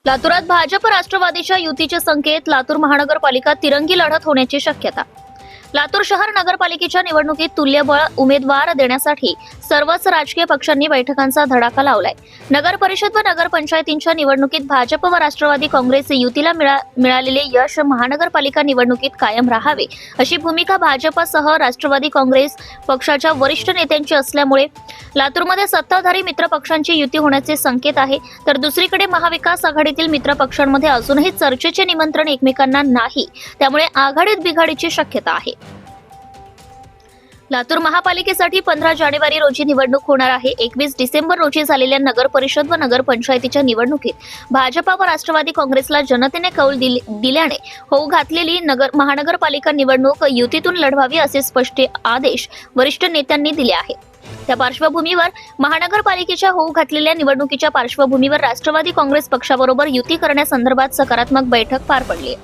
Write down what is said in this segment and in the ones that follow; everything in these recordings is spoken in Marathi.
लातूरात भाजप राष्ट्रवादीच्या युतीचे संकेत. लातूर महानगरपालिका तिरंगी लढत होण्याची शक्यता. लातूर शहर नगरपालिकेच्या निवडणुकीत तुल्यबळ उमेदवार देण्यासाठी सर्वच राजकीय पक्षांनी बैठकांचा धडाका लावलाय. नगर परिषद व नगरपंचायतींच्या निवडणुकीत भाजप व राष्ट्रवादी काँग्रेस युतीला मिळालेले यश महानगरपालिका निवडणुकीत कायम राहावे अशी भूमिका भाजपसह राष्ट्रवादी काँग्रेस पक्षाच्या वरिष्ठ नेत्यांची असल्यामुळे लातूरमध्ये सत्ताधारी मित्र पक्षांची युती होण्याचे संकेत आहे. तर दुसरीकडे महाविकास आघाडीतील मित्र पक्षांमध्ये अजूनही चर्चेचे निमंत्रण एकमेकांना नाही, त्यामुळे आघाडीत बिघाडीची शक्यता आहे. लातूर महापालिकेसाठी 15 जानेवारी रोजी निवडणूक होणार आहे. 21 डिसेंबर रोजी झालेल्या नगर परिषद व नगरपंचायतीच्या निवडणुकीत भाजपा व राष्ट्रवादी काँग्रेसला जनतेने कौल दिल्याने होऊ घातलेली महानगरपालिका निवडणूक युतीतून लढवावी असे स्पष्ट आदेश वरिष्ठ नेत्यांनी दिले आहेत. त्या पार्श्वभूमीवर महानगरपालिकेच्या होऊ घातलेल्या निवडणुकीच्या पार्श्वभूमीवर राष्ट्रवादी काँग्रेस पक्षाबरोबर युती करण्यासंदर्भात सकारात्मक बैठक पार पडली.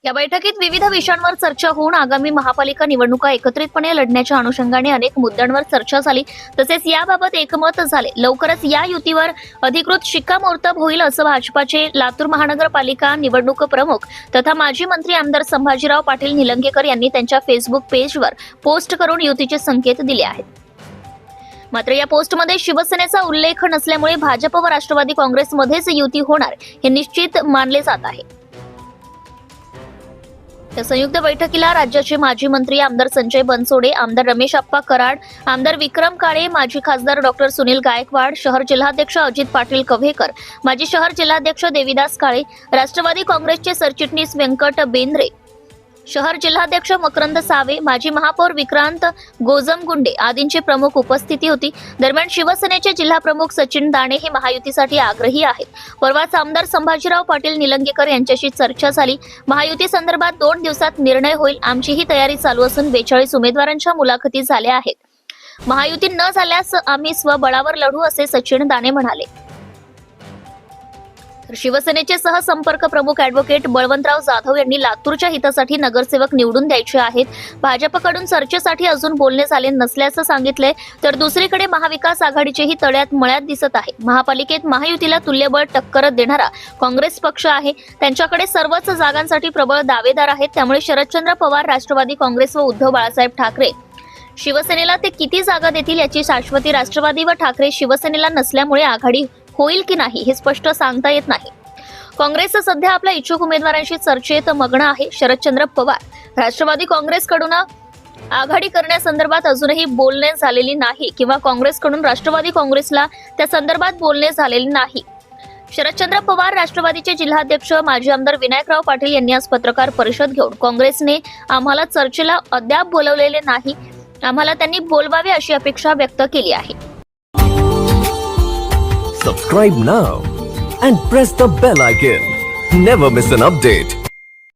या बैठकीत विविध विषयांवर चर्चा होऊन आगामी महापालिका निवडणुका एकत्रितपणे लढण्याच्या अनुषंगाने अनेक मुद्द्यांवर चर्चा झाली. तसेच याबाबत एकमत झाले. लवकरच या युतीवर अधिकृत शिक्कामोर्तब होईल असं भाजपाचे लातूर महानगरपालिका निवडणूक प्रमुख तथा माजी मंत्री आमदार संभाजीराव पाटील निलंगेकर यांनी त्यांच्या फेसबुक पेजवर पोस्ट करून युतीचे संकेत दिले आहेत. मात्र या पोस्टमध्ये शिवसेनेचा उल्लेख नसल्यामुळे भाजप व राष्ट्रवादी काँग्रेसमध्येच युती होणार हे निश्चित मानले जात आहे. या संयुक्त बैठकीला राज्याचे माजी मंत्री आमदार संजय बनसोडे, आमदार रमेश आप्पा कराड, आमदार विक्रम काळे, माजी खासदार डॉक्टर सुनील गायकवाड, शहर जिल्हाध्यक्ष अजित पाटील कव्हेकर, माजी शहर जिल्हाध्यक्ष देविदास काळे, राष्ट्रवादी काँग्रेसचे सरचिटणीस व्यंकट बेंद्रे, शहर जिल्हाध्यक्ष मकरंद सावे, माजी महापौर विक्रांत गोजमगुंडे आदींची प्रमुख उपस्थिती होती. दरम्यान शिवसेनेचे जिल्हा प्रमुख सचिन दाणे हे महायुतीसाठी आग्रही आहेत. परवाच आमदार संभाजीराव पाटील निलंगेकर यांच्याशी चर्चा झाली. महायुती संदर्भात 2 दिवसात निर्णय होईल. आमचीही तयारी चालू असून 42 उमेदवारांच्या मुलाखती झाल्या आहेत. महायुती न झाल्यास आम्ही स्वबळावर लढू असे सचिन दाणे म्हणाले. शिवसेनेचे सहसंपर्क प्रमुख ॲडव्होकेट बळवंतराव जाधव यांनी लातूरच्या हितासाठी नगरसेवक निवडून द्यायचे आहेत. भाजपकडून चर्चेसाठी अजून बोलणे झाले नसल्याचं सांगितलंय. तर दुसरीकडे महाविकास आघाडीचेही तळ्यात मळ्यात दिसत आहे. महापालिकेत महायुतीला तुल्यबळ टक्कर देणारा काँग्रेस पक्ष आहे. त्यांच्याकडे सर्वच जागांसाठी प्रबळ दावेदार आहेत. त्यामुळे शरदचंद्र पवार राष्ट्रवादी काँग्रेस व उद्धव बाळासाहेब ठाकरे शिवसेनेला ते किती जागा देतील याची शाश्वती राष्ट्रवादी व ठाकरे शिवसेनेला नसल्यामुळे आघाडी होईल की नाही हे स्पष्ट सांगता येत नाही. काँग्रेस सध्या आपल्या इच्छुक उमेदवारांशी चर्चेत मग्न आहे. शरदचंद्र पवार राष्ट्रवादी काँग्रेसकडून आघाडी करण्यासंदर्भात अजूनही बोलणे झालेली नाही किंवा काँग्रेसकडून राष्ट्रवादी काँग्रेसला त्या संदर्भात बोलणे झालेले नाही. शरदचंद्र पवार राष्ट्रवादीचे जिल्हाध्यक्ष माजी आमदार विनायकराव पाटील यांनी आज पत्रकार परिषद घेऊन काँग्रेसने आम्हाला चर्चेला अद्याप बोलवलेले नाही, आम्हाला त्यांनी बोलवावे अशी अपेक्षा व्यक्त केली आहे. Subscribe now and press the bell icon. Never miss an update.